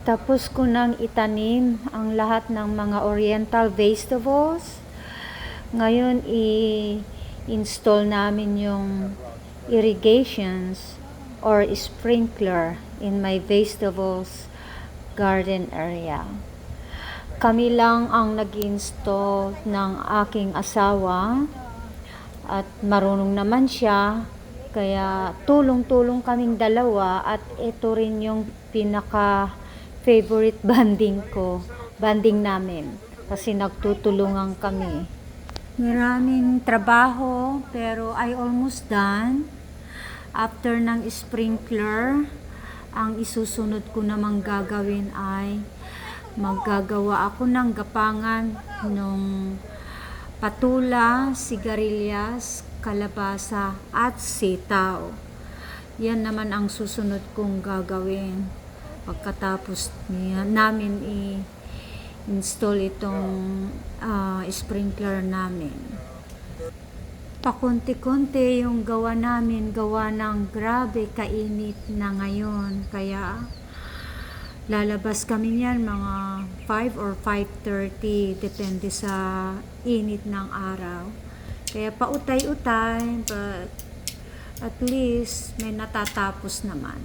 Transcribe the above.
Tapos ko nang itanim ang lahat ng mga oriental vegetables. Ngayon, i-install namin yung irrigations or sprinkler in my vegetables garden area. Kami lang ang nag-install ng aking asawa at marunong naman siya, kaya tulong-tulong kaming dalawa at ito rin yung pinaka favorite banding namin kasi nagtutulungan kami. Maraming trabaho pero I almost done. After ng sprinkler, ang isusunod ko namang gagawin ay maggagawa ako ng gapangan ng patula, sigarilyas, kalabasa at sitaw. Yan naman ang susunod kong gagawin pagkatapos namin i-install itong sprinkler namin. Pakunti-kunti yung gawa namin, gawa ng grabe kainit na ngayon, kaya lalabas kami niyan mga 5 or 5:30 depende sa init ng araw, kaya pautay-utay but at least may natatapos naman.